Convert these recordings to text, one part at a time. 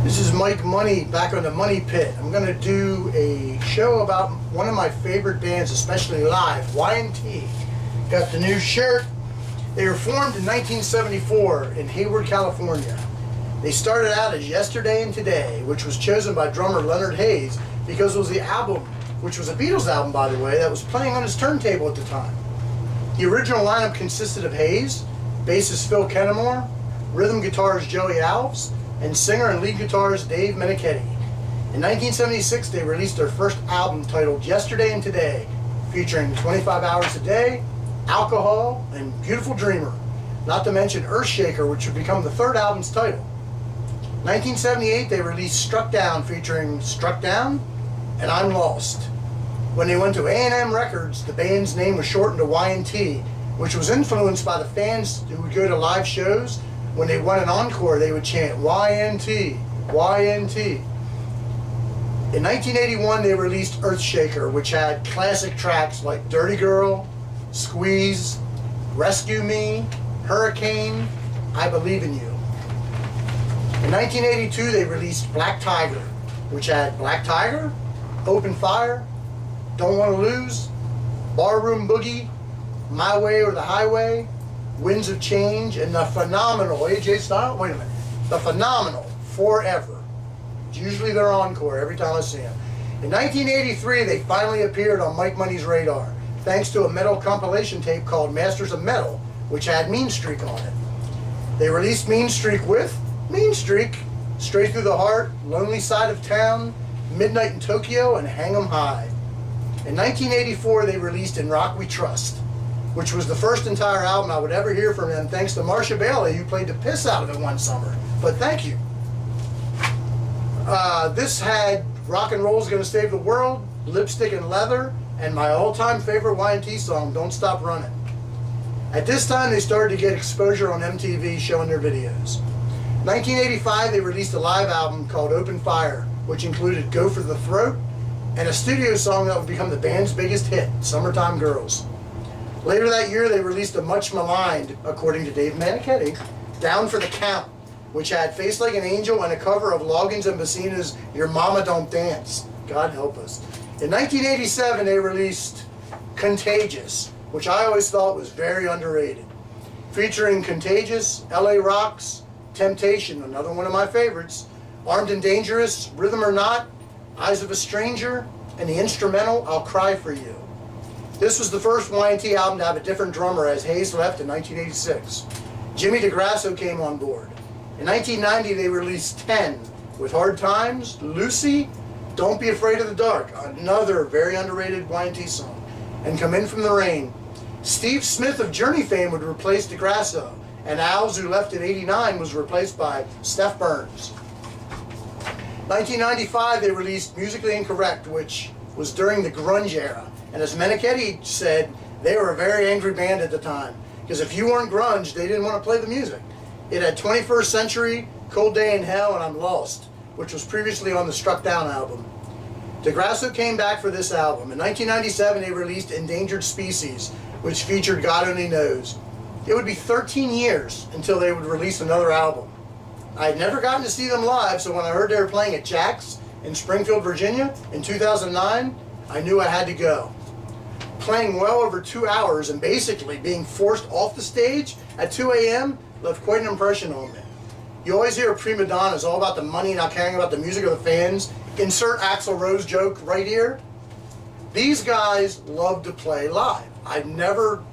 This is Mike Money back on the Money Pit. I'm going to do a show about one of my favorite bands, especially live, Y&T. Got the new shirt. They were formed in 1974 in Hayward, California. They started out as Yesterday and Today, which was chosen by drummer Leonard Hayes because it was the album, which was a Beatles album, by the way, that was playing on his turntable at the time. The original lineup consisted of Hayes, bassist Phil Kennemore, rhythm guitarist Joey Alves, and singer and lead guitarist Dave Meniketti. In 1976, they released their first album titled Yesterday and Today, featuring 25 Hours a Day, Alcohol, and Beautiful Dreamer, not to mention Earthshaker, which would become the third album's title. 1978, they released Struck Down, featuring Struck Down and I'm Lost. When they went to A&M Records, the band's name was shortened to Y&T, which was influenced by the fans who would go to live shows. When they won an encore, they would chant Y&T, Y&T. In 1981, they released Earthshaker, which had classic tracks like Dirty Girl, Squeeze, Rescue Me, Hurricane, I Believe in You. In 1982, they released Black Tiger, which had Black Tiger, Open Fire, Don't Want to Lose, Barroom Boogie, My Way or the Highway, Winds of Change, and the phenomenal AJ Styles. Wait a minute. The phenomenal Forever. It's usually their encore every time I see them. In 1983, they finally appeared on Mike Money's radar, thanks to a metal compilation tape called Masters of Metal, which had Mean Streak on it. They released Mean Streak with Mean Streak, Straight Through the Heart, Lonely Side of Town, Midnight in Tokyo, and Hang 'em High. In 1984, they released In Rock We Trust, which was the first entire album I would ever hear from them, thanks to Marcia Bailey, who played the piss out of it one summer. But thank you. This had Rock and Roll's Gonna Save the World, Lipstick and Leather, and my all-time favorite Y&T song, Don't Stop Running. At this time, they started to get exposure on MTV showing their videos. 1985, they released a live album called Open Fire, which included Go for the Throat and a studio song that would become the band's biggest hit, Summertime Girls. Later that year, they released a much maligned, according to Dave Meniketti, Down for the Count, which had Face Like an Angel and a cover of Loggins and Messina's Your Mama Don't Dance. God help us. In 1987, they released Contagious, which I always thought was very underrated, featuring Contagious, LA Rocks, Temptation, another one of my favorites, Armed and Dangerous, Rhythm or Not, Eyes of a Stranger, and the instrumental I'll Cry for You. This was the first Y&T album to have a different drummer, as Hayes left in 1986. Jimmy DeGrasso came on board. In 1990, they released 10, with Hard Times, Lucy, Don't Be Afraid of the Dark, another very underrated Y&T song, and Come In From the Rain. Steve Smith of Journey fame would replace DeGrasso, and Alves, who left in '89, was replaced by Steph Burns. 1995, they released Musically Incorrect, which was during the grunge era. And as Meniketti said, they were a very angry band at the time, because if you weren't grunge, they didn't want to play the music. It had 21st Century, Cold Day in Hell, and I'm Lost, which was previously on the Struck Down album. DeGrasso came back for this album. In 1997, they released Endangered Species, which featured God Only Knows. It would be 13 years until they would release another album. I had never gotten to see them live, so when I heard they were playing at Jack's in Springfield, Virginia in 2009, I knew I had to go. Playing well over 2 hours and basically being forced off the stage at 2 a.m. left quite an impression on me. You always hear prima donnas all about the money, not caring about the music or the fans. Insert Axl Rose joke right here. These guys love to play live. I've never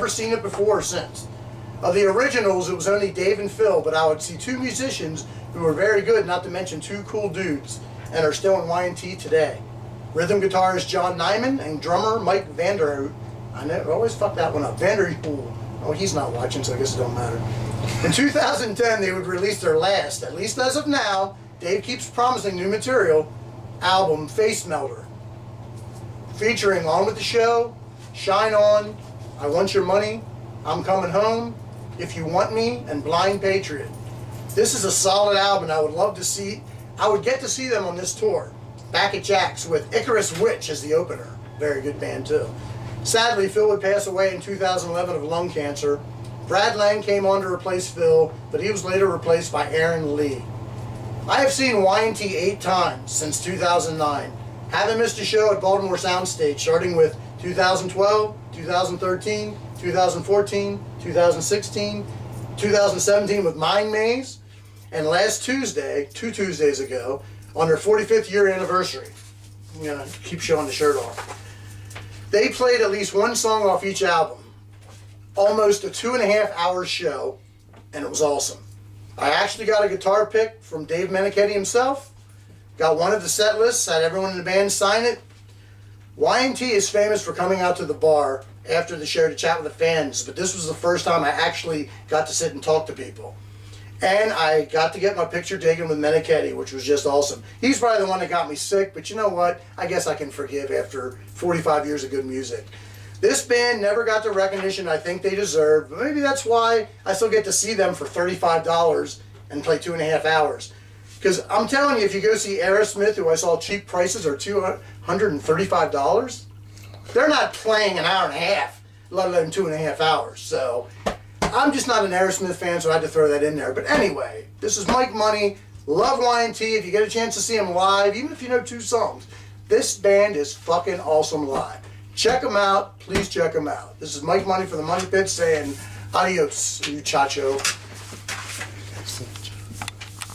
seen it before or since. Of the originals, it was only Dave and Phil, but I would see two musicians who were very good, not to mention two cool dudes, and are still in Y&T today. Rhythm guitarist John Nyman and drummer Mike Vanderhoot. I always fuck that one up. Vanderhoot. Oh, he's not watching, so I guess it don't matter. In 2010, they would release their last, at least as of now, Dave keeps promising new material, album Face Melter, featuring On With The Show, Shine On, I Want Your Money, I'm Coming Home, If You Want Me, and Blind Patriot. This is a solid album. I would love to see, I would get to see them on this tour, back at Jack's with Icarus Witch as the opener. Very good band too. Sadly, Phil would pass away in 2011 of lung cancer. Brad Lang came on to replace Phil, but he was later replaced by Aaron Lee. I have seen Y&T 8 times since 2009. Haven't missed a show at Baltimore Soundstage, starting with 2012, 2013, 2014, 2016, 2017 with Mind Maze, and last Tuesday, 2 Tuesdays ago, on their 45th year anniversary. I'm gonna keep showing the shirt off. They played at least one song off each album. Almost a 2.5 hour show, and it was awesome. I actually got a guitar pick from Dave Meniketti himself. Got one of the set lists, had everyone in the band sign it. Y&T is famous for coming out to the bar after the show to chat with the fans, but this was the first time I actually got to sit and talk to people. And I got to get my picture taken with Meniketti, which was just awesome. He's probably the one that got me sick, but you know what? I guess I can forgive after 45 years of good music. This band never got the recognition I think they deserve, but maybe that's why I still get to see them for $35 and play 2.5 hours. Because I'm telling you, if you go see Aerosmith, who I saw cheap prices are $235, they're not playing an hour and a half, let alone 2.5 hours. So I'm just not an Aerosmith fan, so I had to throw that in there. But anyway, this is Mike Money. Love Y&T. If you get a chance to see them live, even if you know 2 songs, this band is fucking awesome live. Check them out. Please check them out. This is Mike Money for the Money Pit saying adios, muchacho.